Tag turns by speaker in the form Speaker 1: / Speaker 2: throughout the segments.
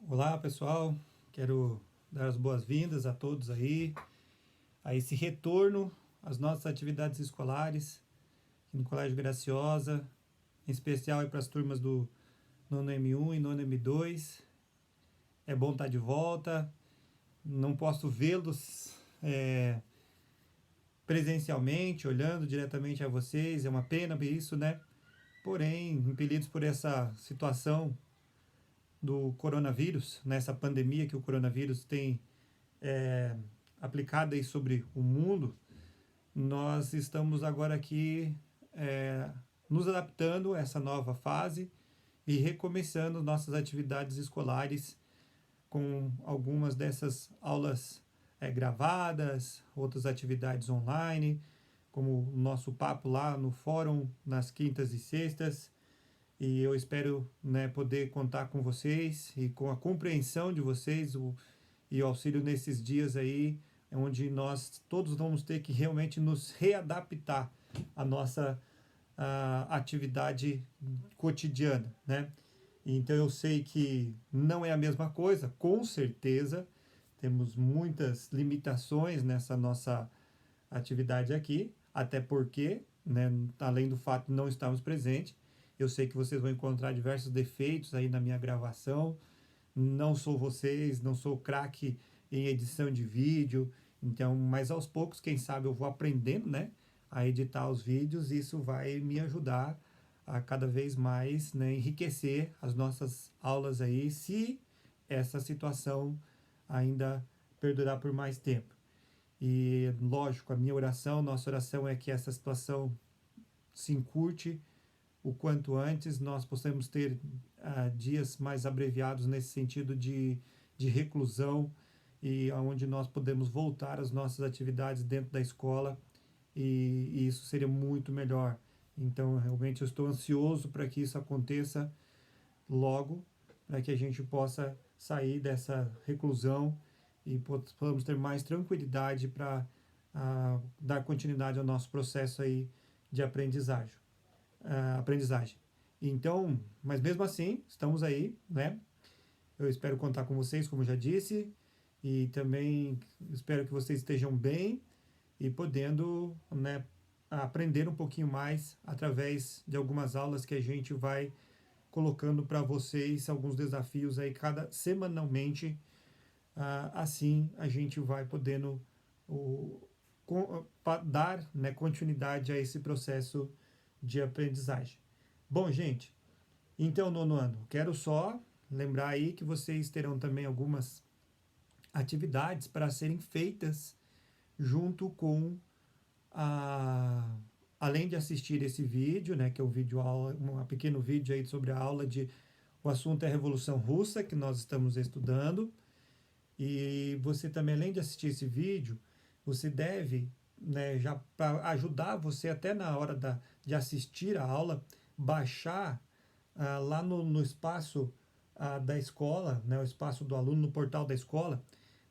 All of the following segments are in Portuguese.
Speaker 1: Olá, pessoal. Quero dar as boas-vindas a todos aí a esse retorno às nossas atividades escolares aqui no Colégio Graciosa, em especial para as turmas do nono M1 e nono M2. É bom estar de volta. Não posso vê-los presencialmente, olhando diretamente a vocês. É uma pena isso, né? Porém, impelidos por essa situação do coronavírus, nessa pandemia que o coronavírus tem é, aplicada aí sobre o mundo, nós estamos agora aqui é, nos adaptando a essa nova fase e recomeçando nossas atividades escolares com algumas dessas aulas gravadas, outras atividades online, como o nosso papo lá no fórum nas quintas e sextas. E eu espero, né, poder contar com vocês e com a compreensão de vocês e o auxílio nesses dias aí, onde nós todos vamos ter que realmente nos readaptar à nossa atividade cotidiana, né? Então eu sei que não é a mesma coisa, com certeza temos muitas limitações nessa nossa atividade aqui, até porque, né, além do fato de não estarmos presentes, eu sei que vocês vão encontrar diversos defeitos aí na minha gravação. Não sou vocês, não sou craque em edição de vídeo, então, mas aos poucos, quem sabe eu vou aprendendo, né, a editar os vídeos, e isso vai me ajudar a cada vez mais, né, enriquecer as nossas aulas aí, se essa situação ainda perdurar por mais tempo. E lógico, a minha oração, nossa oração é que essa situação se encurte o quanto antes, nós possamos ter dias mais abreviados nesse sentido de reclusão, e onde nós podemos voltar às nossas atividades dentro da escola, e isso seria muito melhor. Então, realmente, eu estou ansioso para que isso aconteça logo, para que a gente possa sair dessa reclusão e possamos ter mais tranquilidade para dar continuidade ao nosso processo aí de aprendizagem. Então, mas mesmo assim, estamos aí, né? Eu espero contar com vocês, como já disse, e também espero que vocês estejam bem e podendo, né, aprender um pouquinho mais através de algumas aulas que a gente vai colocando para vocês, alguns desafios aí semanalmente. Assim a gente vai podendo dar, né, continuidade a esse processo de aprendizagem. Bom, gente, então, nono ano, quero só lembrar aí que vocês terão também algumas atividades para serem feitas junto com a. Além de assistir esse vídeo, né, que é um vídeo aula, um pequeno vídeo aí sobre a aula de o assunto é a Revolução Russa, que nós estamos estudando. E você também, além de assistir esse vídeo, você deve, né, já para ajudar você até na hora de assistir a aula, baixar lá no espaço da escola, né, o espaço do aluno no portal da escola,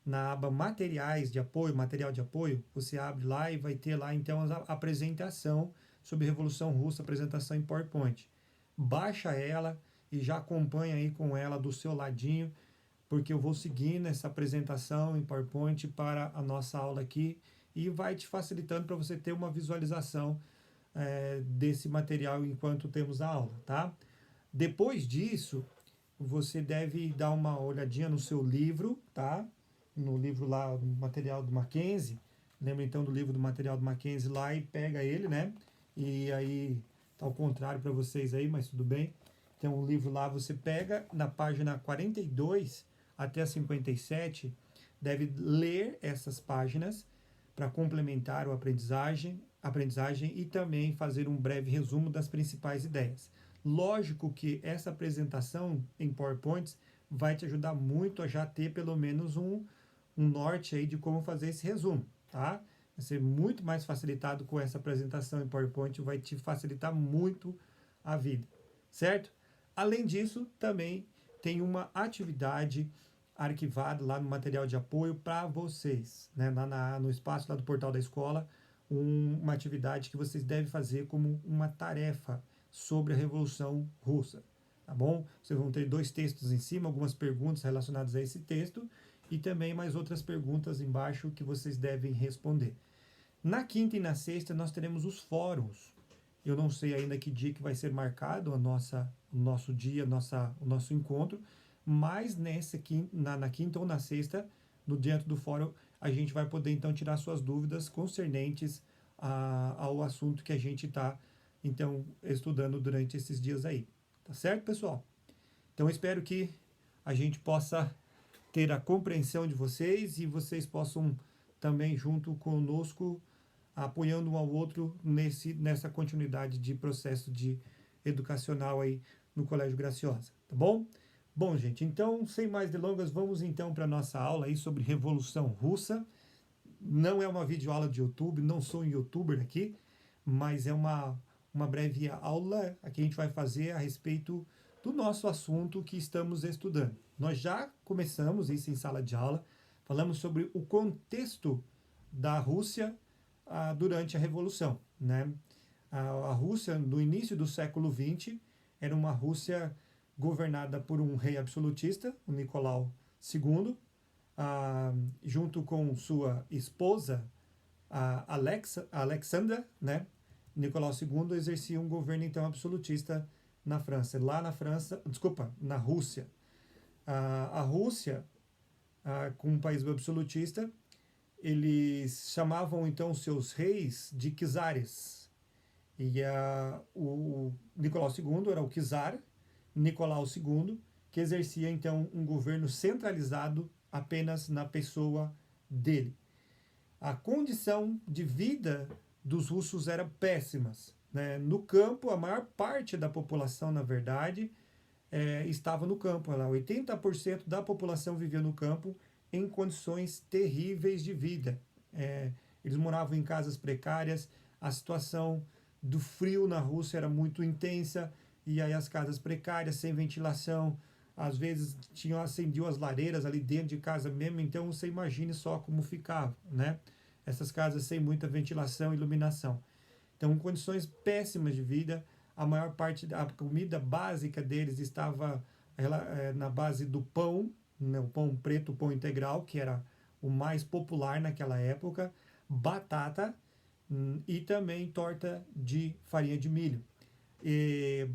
Speaker 1: na aba materiais de apoio, material de apoio, você abre lá e vai ter lá então a apresentação sobre Revolução Russa, apresentação em PowerPoint. Baixa ela e já acompanha aí com ela do seu ladinho, porque eu vou seguindo essa apresentação em PowerPoint para a nossa aula aqui, e vai te facilitando para você ter uma visualização desse material enquanto temos a aula, tá? Depois disso, você deve dar uma olhadinha no seu livro, tá? No livro lá, no material do Mackenzie. Lembra então do livro do material do Mackenzie lá e pega ele, né? E aí tá ao contrário para vocês aí, mas tudo bem. Então o livro lá você pega na página 42 até a 57, deve ler essas páginas para complementar a aprendizagem e também fazer um breve resumo das principais ideias. Lógico que essa apresentação em PowerPoints vai te ajudar muito a já ter pelo menos um norte aí de como fazer esse resumo, tá? Vai ser muito mais facilitado com essa apresentação em PowerPoint, vai te facilitar muito a vida, certo? Além disso, também tem uma atividade arquivada lá no material de apoio para vocês, né? No espaço lá do portal da escola, uma atividade que vocês devem fazer como uma tarefa sobre a Revolução Russa, tá bom? Vocês vão ter 2 textos em cima, algumas perguntas relacionadas a esse texto e também mais outras perguntas embaixo que vocês devem responder. Na quinta e na sexta nós teremos os fóruns. Eu não sei ainda que dia que vai ser marcado o nosso dia, o nosso encontro, mas na quinta ou na sexta, no diante do fórum, a gente vai poder então tirar suas dúvidas concernentes ao assunto que a gente está então estudando durante esses dias aí. Tá certo, pessoal? Então eu espero que a gente possa ter a compreensão de vocês e vocês possam também junto conosco apoiando um ao outro nessa continuidade de processo educacional aí no Colégio Graciosa, tá bom? Bom, gente, então, sem mais delongas, vamos então para a nossa aula aí sobre Revolução Russa. Não é uma videoaula de YouTube, não sou um youtuber aqui, mas é uma breve aula que a gente vai fazer a respeito do nosso assunto que estamos estudando. Nós já começamos isso em sala de aula, falamos sobre o contexto da Rússia durante a Revolução, né? A Rússia, no início do século XX, era uma Rússia governada por um rei absolutista, o Nicolau II, junto com sua esposa, Alexandra, né? Nicolau II exercia um governo então absolutista na França. Lá na França, desculpa, na Rússia. A Rússia, com um país absolutista, eles chamavam então seus reis de czares. E o Nicolau II era o czar, Nicolau II, que exercia então um governo centralizado apenas na pessoa dele. A condição de vida dos russos era péssima, né? No campo, a maior parte da população, na verdade, estava no campo. 80% da população vivia no campo em condições terríveis de vida. Eles moravam em casas precárias, a situação do frio na Rússia era muito intensa, e aí as casas precárias, sem ventilação, às vezes acendiam as lareiras ali dentro de casa mesmo, então você imagine só como ficava, né? Essas casas sem muita ventilação e iluminação. Então, condições péssimas de vida, a maior parte da comida básica deles estava na base do pão, né? O pão preto, o pão integral, que era o mais popular naquela época, batata e também torta de farinha de milho. E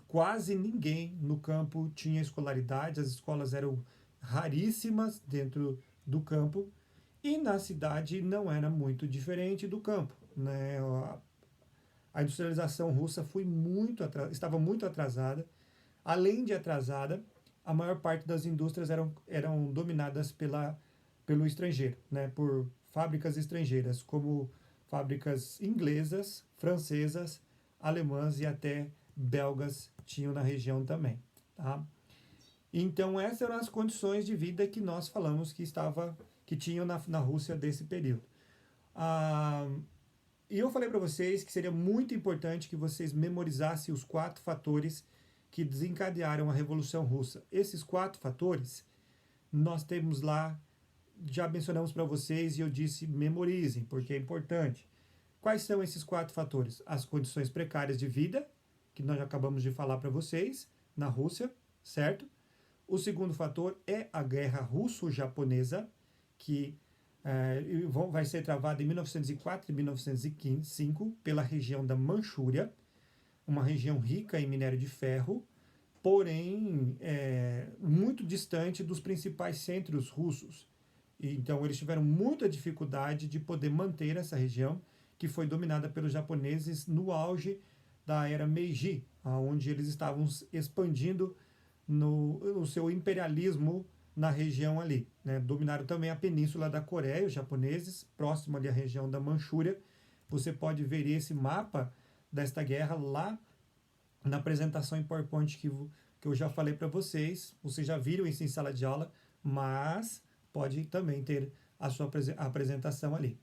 Speaker 1: quase ninguém no campo tinha escolaridade, as escolas eram raríssimas dentro do campo, e na cidade não era muito diferente do campo, né? A industrialização russa estava muito atrasada. Além de atrasada, a maior parte das indústrias eram dominadas pelo estrangeiro, né? Por fábricas estrangeiras, como fábricas inglesas, francesas, alemãs e até belgas tinham na região também. Tá? Então essas eram as condições de vida que nós falamos que tinham na Rússia desse período. E eu falei para vocês que seria muito importante que vocês memorizassem os 4 fatores que desencadearam a Revolução Russa. Esses 4 fatores nós temos lá, já mencionamos para vocês e eu disse memorizem, porque é importante. Quais são esses 4 fatores? As condições precárias de vida, que nós já acabamos de falar para vocês, na Rússia, certo? O segundo fator é a guerra russo-japonesa, que vai ser travada em 1904 e 1905 pela região da Manchúria, uma região rica em minério de ferro, porém muito distante dos principais centros russos. Então eles tiveram muita dificuldade de poder manter essa região, que foi dominada pelos japoneses no auge da era Meiji, onde eles estavam expandindo no seu imperialismo na região ali, né? Dominaram também a península da Coreia, os japoneses, próximo ali à região da Manchúria. Você pode ver esse mapa desta guerra lá na apresentação em PowerPoint que eu já falei para vocês. Vocês já viram isso em sala de aula, mas pode também ter a sua apresentação ali.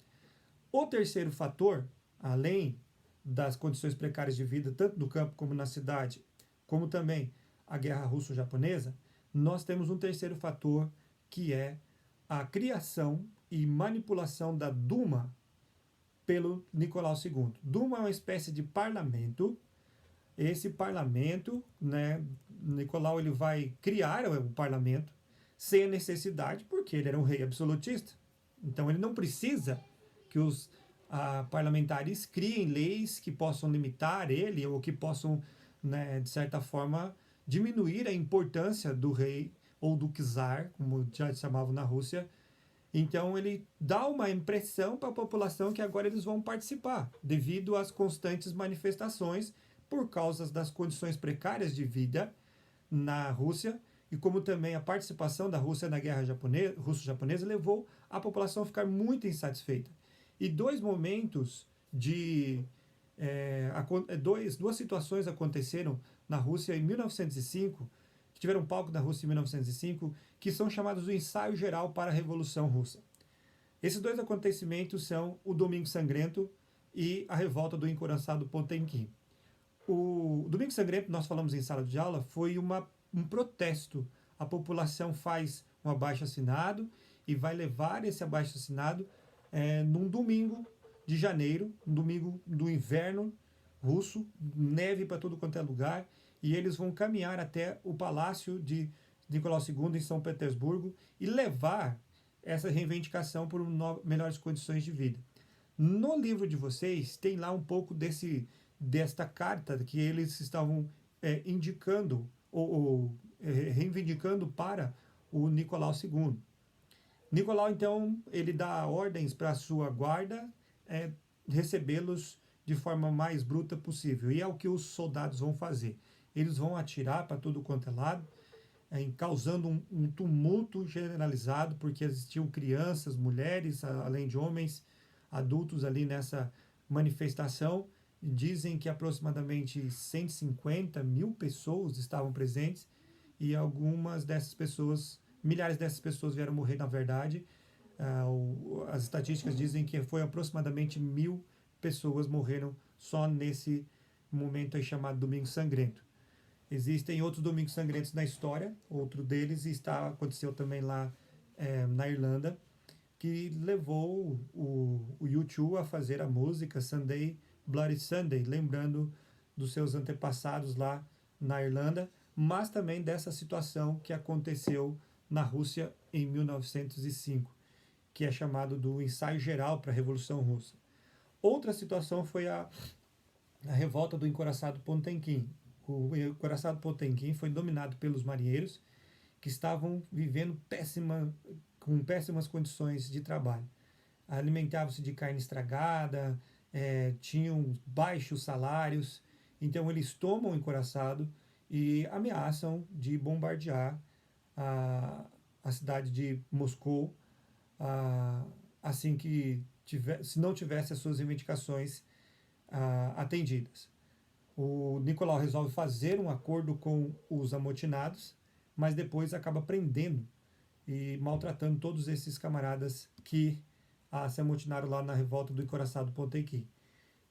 Speaker 1: O terceiro fator, além das condições precárias de vida, tanto no campo como na cidade, como também a guerra russo-japonesa, nós temos um terceiro fator, que é a criação e manipulação da Duma pelo Nicolau II. Duma é uma espécie de parlamento. Esse parlamento, né, Nicolau ele vai criar o parlamento sem a necessidade, porque ele era um rei absolutista. Então ele não precisa que os parlamentares criem leis que possam limitar ele ou que possam, né, de certa forma, diminuir a importância do rei ou do czar, como já chamavam na Rússia. Então ele dá uma impressão para a população que agora eles vão participar, devido às constantes manifestações por causa das condições precárias de vida na Rússia, e como também a participação da Rússia na guerra russo-japonesa levou a população a ficar muito insatisfeita. E dois momentos de duas situações aconteceram na Rússia em 1905, que tiveram palco na Rússia em 1905, que são chamados do ensaio geral para a Revolução Russa. Esses dois acontecimentos são o Domingo Sangrento e a revolta do encouraçado Potemkin. O Domingo Sangrento, nós falamos em sala de aula, foi um protesto. A população faz um abaixo-assinado e vai levar esse abaixo-assinado num domingo de janeiro, um domingo do inverno russo, neve para todo quanto é lugar, e eles vão caminhar até o palácio de Nicolau II em São Petersburgo e levar essa reivindicação por melhores condições de vida. No livro de vocês tem lá um pouco desta carta que eles estavam indicando ou reivindicando para o Nicolau II. Nicolau, então, ele dá ordens para a sua guarda recebê-los de forma mais bruta possível. E é o que os soldados vão fazer. Eles vão atirar para tudo quanto é lado, causando um tumulto generalizado, porque existiam crianças, mulheres, além de homens, adultos ali nessa manifestação. Dizem que aproximadamente 150 mil pessoas estavam presentes e algumas dessas pessoas, milhares dessas pessoas vieram morrer na verdade. As estatísticas dizem que foi aproximadamente 1.000 pessoas morreram só nesse momento aí chamado Domingo Sangrento. Existem outros Domingos Sangrentos na história, outro deles aconteceu também lá na Irlanda, que levou o U2 a fazer a música Sunday, Bloody Sunday, lembrando dos seus antepassados lá na Irlanda, mas também dessa situação que aconteceu na Rússia em 1905, que é chamado do ensaio geral para a Revolução Russa. Outra situação foi a revolta do encouraçado Potemkin. O encouraçado Potemkin foi dominado pelos marinheiros que estavam vivendo com péssimas condições de trabalho. Alimentavam-se de carne estragada, tinham baixos salários, então eles tomam o encouraçado e ameaçam de bombardear a cidade de Moscou assim que se não tivesse as suas reivindicações atendidas. O Nicolau resolve fazer um acordo com os amotinados, mas depois acaba prendendo e maltratando todos esses camaradas que se amotinaram lá na revolta do encouraçado Potemkin.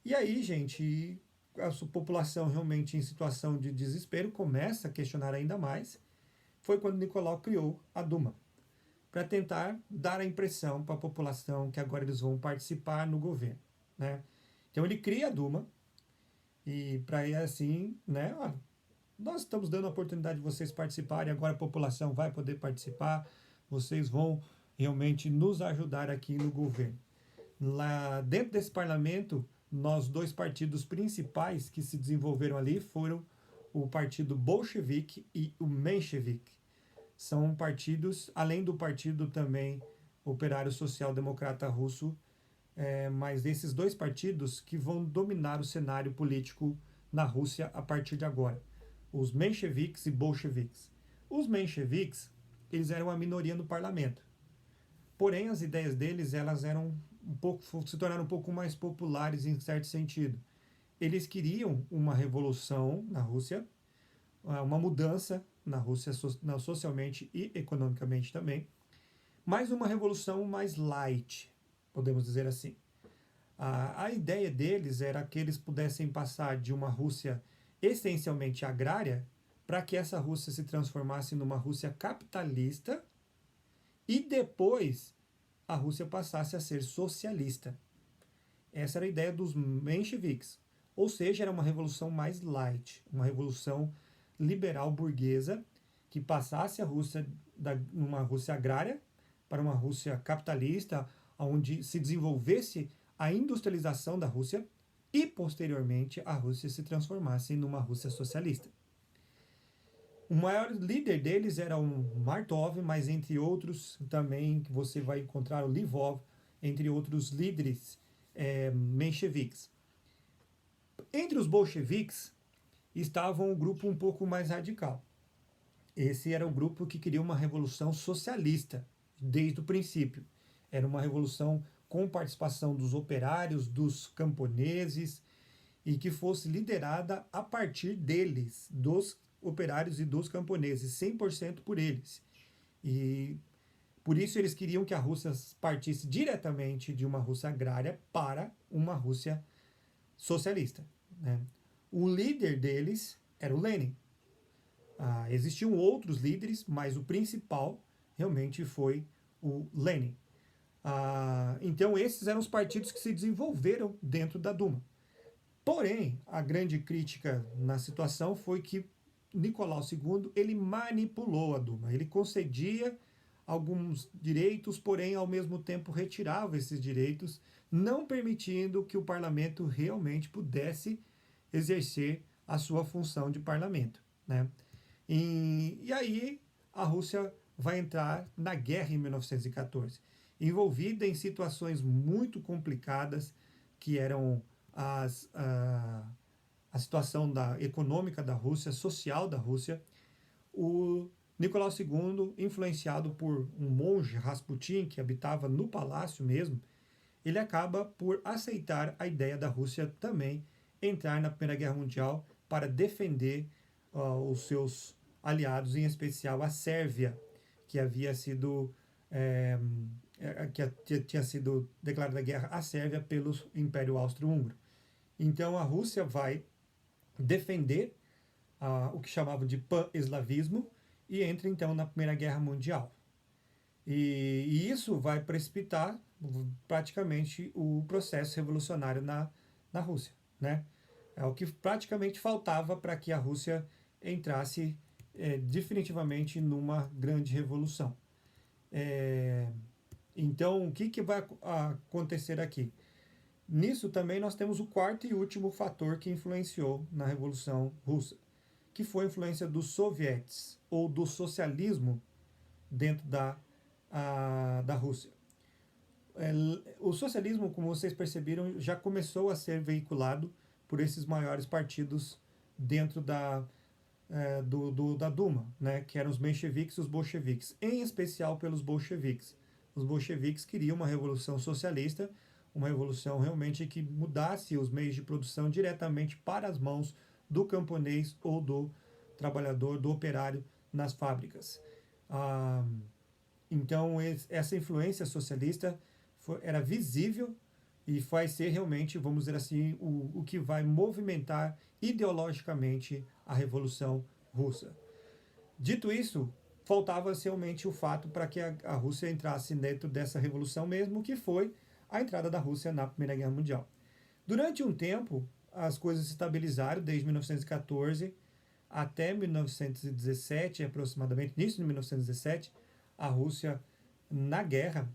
Speaker 1: E aí, gente, a sua população realmente em situação de desespero começa a questionar ainda mais. Foi quando Nicolau criou a Duma, para tentar dar a impressão para a população que agora eles vão participar no governo, né? Então ele cria a Duma e para ir assim, né? Nós estamos dando a oportunidade de vocês participarem, agora a população vai poder participar, vocês vão realmente nos ajudar aqui no governo. Lá dentro desse parlamento, nós dois partidos principais que se desenvolveram ali foram o partido bolchevique e o menchevique. São partidos, além do partido também Operário Social Democrata Russo, mas desses dois partidos que vão dominar o cenário político na Rússia a partir de agora. Os mencheviques e bolcheviques. Os mencheviques, eles eram a minoria no parlamento. Porém, as ideias deles, elas eram se tornaram um pouco mais populares em certo sentido. Eles queriam uma revolução na Rússia, uma mudança na Rússia socialmente e economicamente também, mas uma revolução mais light, podemos dizer assim. A ideia deles era que eles pudessem passar de uma Rússia essencialmente agrária para que essa Rússia se transformasse numa Rússia capitalista e depois a Rússia passasse a ser socialista. Essa era a ideia dos mencheviques. Ou seja, era uma revolução mais light, uma revolução liberal burguesa que passasse a Rússia uma Rússia agrária para uma Rússia capitalista, onde se desenvolvesse a industrialização da Rússia e, posteriormente, a Rússia se transformasse numa Rússia socialista. O maior líder deles era o Martov, mas entre outros também que você vai encontrar o Lvov, entre outros líderes mencheviques. Entre os bolcheviques estava um grupo um pouco mais radical. Esse era o grupo que queria uma revolução socialista desde o princípio. Era uma revolução com participação dos operários, dos camponeses, e que fosse liderada a partir deles, dos operários e dos camponeses, 100% por eles. E por isso eles queriam que a Rússia partisse diretamente de uma Rússia agrária para uma Rússia socialista, né? O líder deles era o Lenin. Existiam outros líderes, mas o principal realmente foi o Lenin. Então esses eram os partidos que se desenvolveram dentro da Duma. Porém, a grande crítica na situação foi que Nicolau II ele manipulou a Duma. Ele concedia alguns direitos, porém, ao mesmo tempo retirava esses direitos, não permitindo que o parlamento realmente pudesse exercer a sua função de parlamento, né? E aí a Rússia vai entrar na guerra em 1914, envolvida em situações muito complicadas, que eram a situação econômica da Rússia, social da Rússia. O Nicolau II, influenciado por um monge, Rasputin, que habitava no palácio mesmo, ele acaba por aceitar a ideia da Rússia também entrar na Primeira Guerra Mundial para defender os seus aliados, em especial a Sérvia, que havia sido que tinha sido declarada guerra à Sérvia pelo Império Austro-Húngaro. Então a Rússia vai defender o que chamavam de pan-eslavismo e entra então na Primeira Guerra Mundial. E isso vai precipitar praticamente o processo revolucionário na Rússia, né? É o que praticamente faltava para que a Rússia entrasse definitivamente numa grande revolução. Então, o que vai acontecer aqui? Nisso também nós temos o quarto e último fator que influenciou na Revolução Russa, que foi a influência dos sovietes, ou do socialismo dentro da Rússia. O socialismo, como vocês perceberam, já começou a ser veiculado por esses maiores partidos dentro da Duma, né, que eram os mencheviques e os bolcheviques, em especial pelos bolcheviques. Os bolcheviques queriam uma revolução socialista, uma revolução realmente que mudasse os meios de produção diretamente para as mãos do camponês ou do trabalhador, do operário nas fábricas. Então, essa influência socialista era visível e vai ser realmente, vamos dizer assim, o que vai movimentar ideologicamente a Revolução Russa. Dito isso, faltava realmente o fato para que a Rússia entrasse dentro dessa revolução mesmo, que foi a entrada da Rússia na Primeira Guerra Mundial. Durante um tempo, as coisas se estabilizaram, desde 1914 até 1917, aproximadamente, início de 1917, a Rússia, na guerra,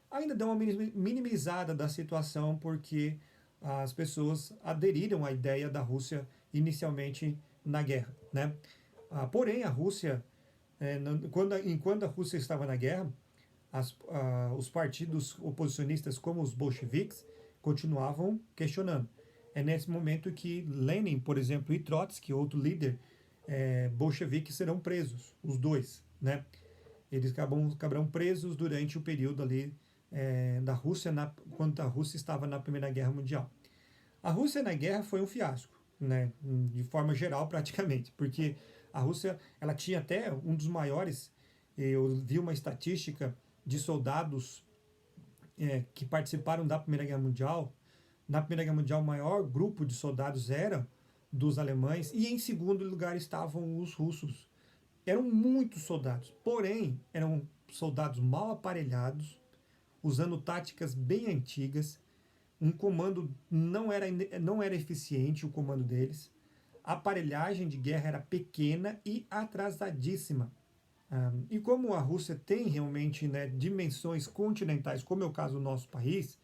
Speaker 1: ainda deu uma minimizada da situação, porque as pessoas aderiram à ideia da Rússia inicialmente na guerra, né? Porém, a Rússia, enquanto a Rússia estava na guerra, os partidos oposicionistas, como os bolcheviques, continuavam questionando. É nesse momento que Lenin, por exemplo, e Trotsky, outro líder bolchevique, serão presos, os dois, né? Eles acabarão presos durante o período ali da Rússia, quando a Rússia estava na Primeira Guerra Mundial. A Rússia na guerra foi um fiasco, né? De forma geral, praticamente, porque a Rússia ela tinha até um dos maiores, eu vi uma estatística de soldados que participaram da Primeira Guerra Mundial. Na Primeira Guerra Mundial, o maior grupo de soldados era dos alemães, e em segundo lugar estavam os russos. Eram muitos soldados, porém eram soldados mal aparelhados, usando táticas bem antigas. Um comando não era eficiente, o comando deles. a aparelhagem de guerra era pequena e atrasadíssima. E como a Rússia tem realmente, né, dimensões continentais, como é o caso do nosso país,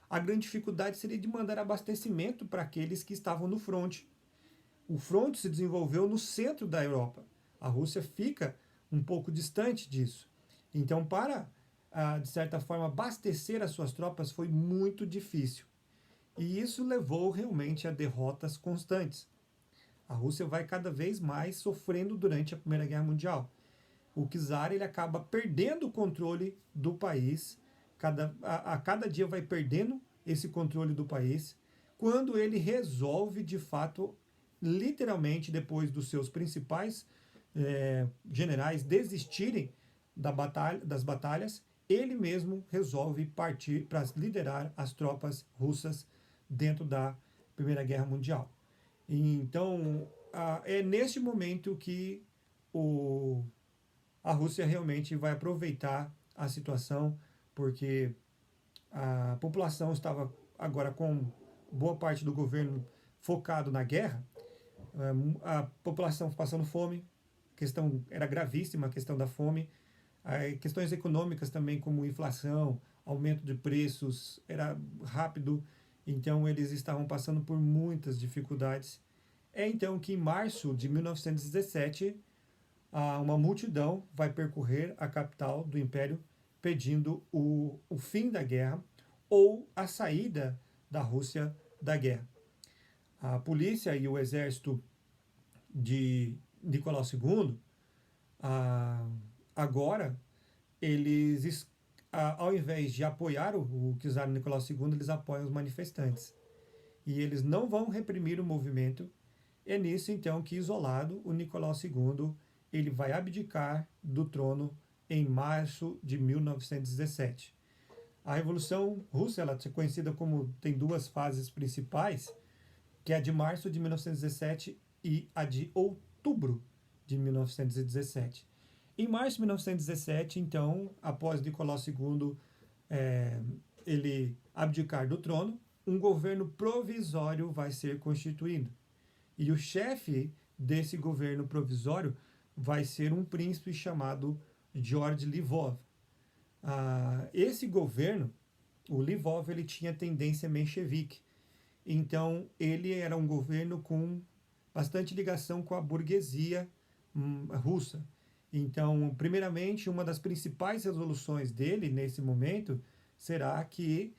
Speaker 1: a grande dificuldade seria de mandar abastecimento para aqueles que estavam no fronte. O fronte se desenvolveu no centro da Europa. A Rússia fica um pouco distante disso. Então, para, de certa forma, abastecer as suas tropas foi muito difícil. E isso levou realmente a derrotas constantes. A Rússia vai cada vez mais sofrendo durante a Primeira Guerra Mundial. O czar ele acaba perdendo o controle do país, a cada dia vai perdendo esse controle do país, quando ele resolve, de fato, literalmente, depois dos seus principais generais desistirem das batalhas, ele mesmo resolve partir para liderar as tropas russas dentro da Primeira Guerra Mundial. Então, é neste momento que o, a Rússia realmente vai aproveitar a situação, porque a população estava agora com boa parte do governo focado na guerra, a população passando fome, questão era gravíssima a questão da fome, questões econômicas também como inflação, aumento de preços, era rápido, então eles estavam passando por muitas dificuldades. É então que em março de 1917, uma multidão vai percorrer a capital do Império pedindo o fim da guerra ou a saída da Rússia da guerra. A polícia e o exército de Nicolau II, agora, eles, ao invés de apoiar o czar Nicolau II, eles apoiam os manifestantes. E eles não vão reprimir o movimento. É nisso, então, que, isolado, o Nicolau II ele vai abdicar do trono em março de 1917. A Revolução Russa ela é conhecida como tem duas fases principais, que é a de março de 1917 e a de outubro de 1917. Em março de 1917, então, após Nicolau II ele abdicar do trono, um governo provisório vai ser constituído. E o chefe desse governo provisório vai ser um príncipe chamado George Lvov. Esse governo, o Lvov, ele tinha tendência menchevique. Então, ele era um governo com bastante ligação com a burguesia russa. Então, primeiramente, uma das principais resoluções dele, nesse momento, será que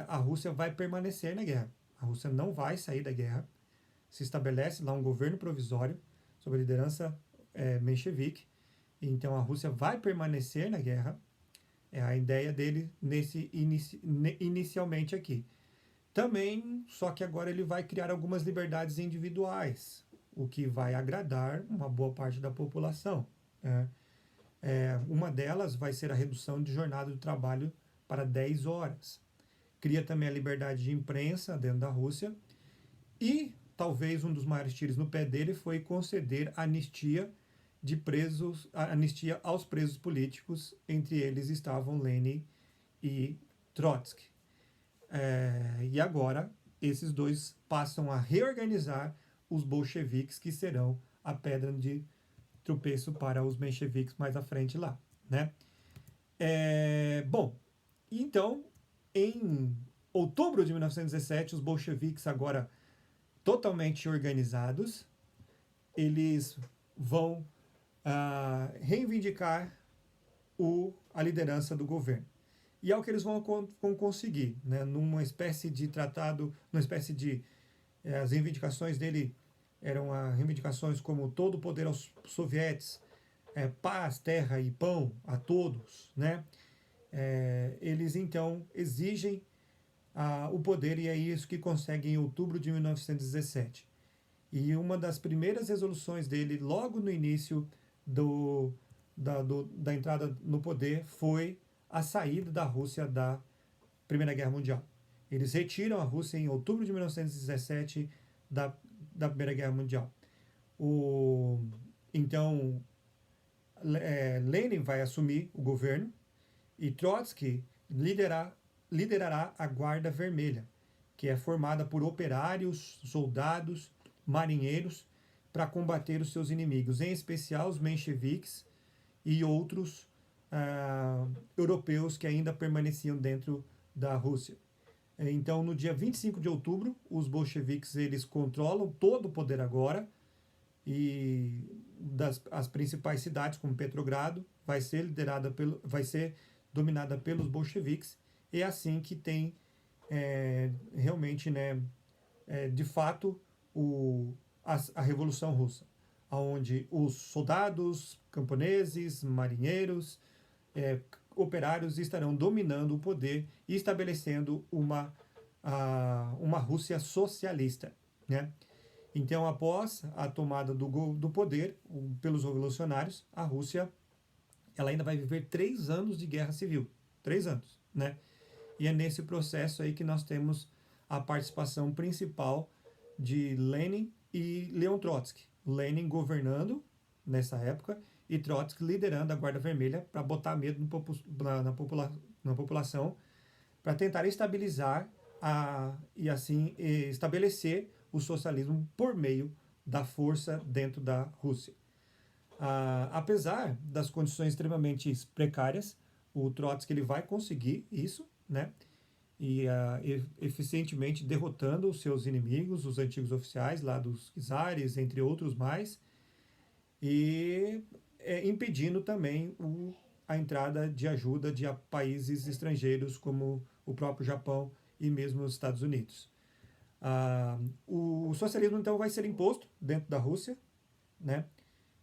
Speaker 1: a Rússia vai permanecer na guerra. A Rússia não vai sair da guerra. Se estabelece lá um governo provisório sob a liderança menchevique. Então, a Rússia vai permanecer na guerra. É a ideia dele inicialmente aqui. Também, só que agora ele vai criar algumas liberdades individuais, o que vai agradar uma boa parte da população. Uma delas vai ser a redução de jornada de trabalho para 10 horas. Cria também a liberdade de imprensa dentro da Rússia. E talvez um dos maiores tiros no pé dele foi conceder anistia aos presos políticos, entre eles estavam Lenin e Trotsky. E agora esses dois passam a reorganizar os bolcheviques, que serão a pedra de tropeço para os mencheviques mais à frente lá, né? Bom, então, em outubro de 1917, os bolcheviques agora totalmente organizados, eles vão reivindicar a liderança do governo. E é o que eles vão conseguir, né? Numa espécie de tratado, as reivindicações dele eram reivindicações como todo o poder aos sovietes, paz, terra e pão a todos, né? Eles então exigem o poder, e é isso que conseguem em outubro de 1917. E uma das primeiras resoluções dele, logo no início da entrada no poder, foi a saída da Rússia da Primeira Guerra Mundial. Eles retiram a Rússia em outubro de 1917 da Primeira Guerra Mundial. Então, Lenin vai assumir o governo e Trotsky liderará a Guarda Vermelha, que é formada por operários, soldados marinheiros para combater os seus inimigos, em especial os mencheviques e outros europeus que ainda permaneciam dentro da Rússia. Então, no dia 25 de outubro, os bolcheviques eles controlam todo o poder agora, e as principais cidades, como Petrogrado, vai ser dominada pelos bolcheviques. É assim que tem realmente, né, de fato, a Revolução Russa, onde os soldados, camponeses, marinheiros, operários estarão dominando o poder e estabelecendo uma Rússia socialista, né? Então, após a tomada do poder pelos revolucionários, a Rússia ela ainda vai viver 3 anos de guerra civil. 3 anos, né? E é nesse processo aí que nós temos a participação principal de Lenin e Leon Trotsky. Lenin governando nessa época e Trotsky liderando a Guarda Vermelha para botar medo na população, para tentar estabilizar e assim estabelecer o socialismo por meio da força dentro da Rússia. Apesar das condições extremamente precárias, o Trotsky ele vai conseguir isso, né? E eficientemente derrotando os seus inimigos, os antigos oficiais lá dos czares, entre outros mais, e impedindo também a entrada de ajuda de países estrangeiros como o próprio Japão e mesmo os Estados Unidos. O socialismo então vai ser imposto dentro da Rússia, né,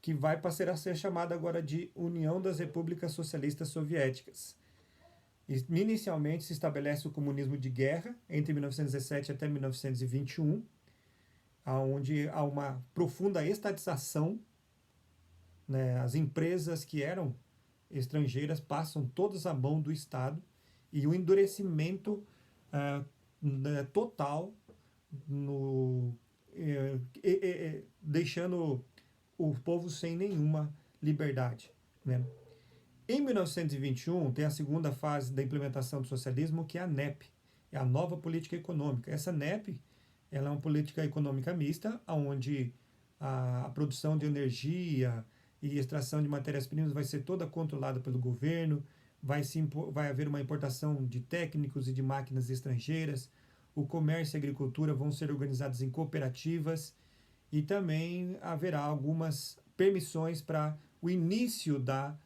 Speaker 1: que vai passar a ser chamada agora de União das Repúblicas Socialistas Soviéticas. Inicialmente se estabelece o comunismo de guerra entre 1917 até 1921, onde há uma profunda estatização, né, as empresas que eram estrangeiras passam todas à mão do Estado e o endurecimento total, deixando o povo sem nenhuma liberdade, né? Em 1921, tem a segunda fase da implementação do socialismo, que é a NEP, é a nova política econômica. Essa NEP ela é uma política econômica mista, onde a produção de energia e extração de matérias-primas vai ser toda controlada pelo governo, vai haver uma importação de técnicos e de máquinas estrangeiras, o comércio e a agricultura vão ser organizados em cooperativas e também haverá algumas permissões para o início da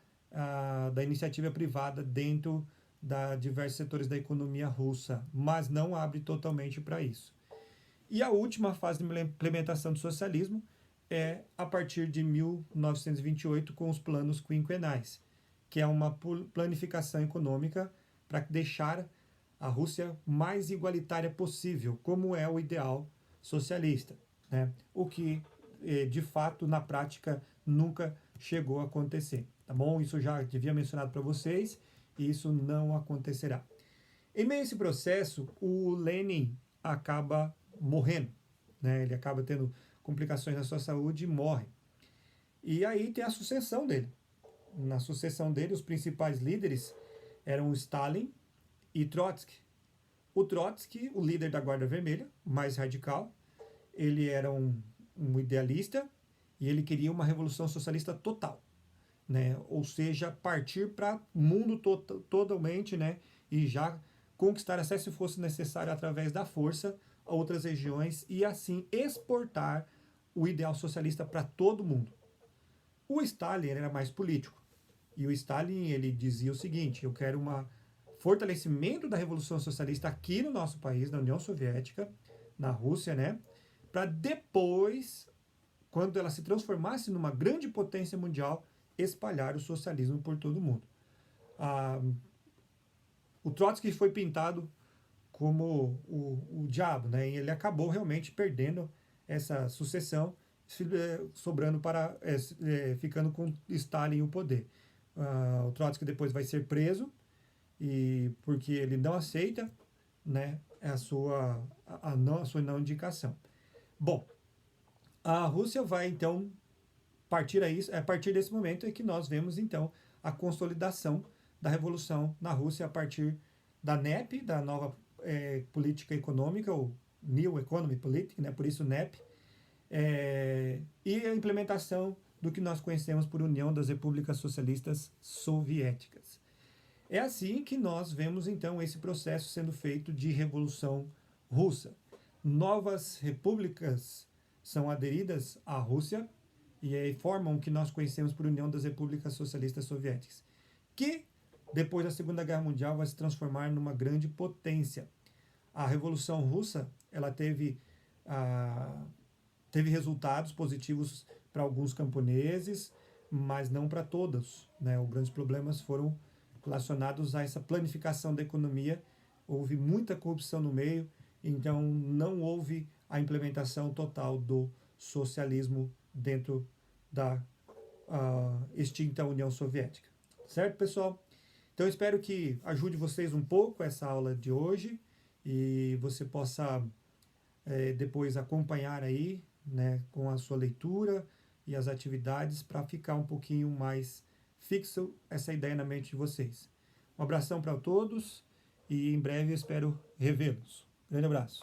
Speaker 1: iniciativa privada dentro de diversos setores da economia russa, mas não abre totalmente para isso. E a última fase de implementação do socialismo é a partir de 1928 com os planos quinquenais, que é uma planificação econômica para deixar a Rússia mais igualitária possível, como é o ideal socialista, né? O que, de fato, na prática, nunca chegou a acontecer, tá bom? Isso eu já havia mencionado para vocês e isso não acontecerá. Em meio a esse processo, o Lenin acaba morrendo, né? Ele acaba tendo complicações na sua saúde e morre. E aí tem a sucessão dele. Na sucessão dele, os principais líderes eram Stalin e Trotsky. O Trotsky, o líder da Guarda Vermelha, mais radical, ele era um idealista e ele queria uma revolução socialista total, né? Ou seja, partir para o mundo totalmente, né? E já conquistar acesso, se fosse necessário, através da força, a outras regiões e assim exportar o ideal socialista para todo mundo. O Stalin era mais político. E o Stalin ele dizia o seguinte: eu quero um fortalecimento da Revolução Socialista aqui no nosso país, na União Soviética, na Rússia, né? Para depois, quando ela se transformasse numa grande potência mundial, espalhar o socialismo por todo o mundo. O Trotsky foi pintado como o diabo, né? E ele acabou realmente perdendo essa sucessão, sobrando ficando com Stalin o poder. O Trotsky depois vai ser preso porque ele não aceita, né, a sua não indicação. Bom, a Rússia vai então partir a isso. A partir desse momento é que nós vemos então a consolidação da revolução na Rússia a partir da NEP, da nova política econômica, ou New Economy Politic, né, por isso NEP, e a implementação do que nós conhecemos por União das Repúblicas Socialistas Soviéticas. É assim que nós vemos então esse processo sendo feito de Revolução Russa. Novas repúblicas são aderidas à Rússia e aí formam o que nós conhecemos por União das Repúblicas Socialistas Soviéticas, que depois da Segunda Guerra Mundial vai se transformar numa grande potência. A Revolução Russa ela teve resultados positivos para alguns camponeses, mas não para todos, né? Os grandes problemas foram relacionados a essa planificação da economia. Houve muita corrupção no meio, então não houve a implementação total do socialismo dentro da extinta União Soviética. Certo, pessoal? Então eu espero que ajude vocês um pouco essa aula de hoje e você possa depois acompanhar aí, né, com a sua leitura e as atividades para ficar um pouquinho mais fixo essa ideia na mente de vocês. Um abração para todos e em breve eu espero revê-los. Grande abraço.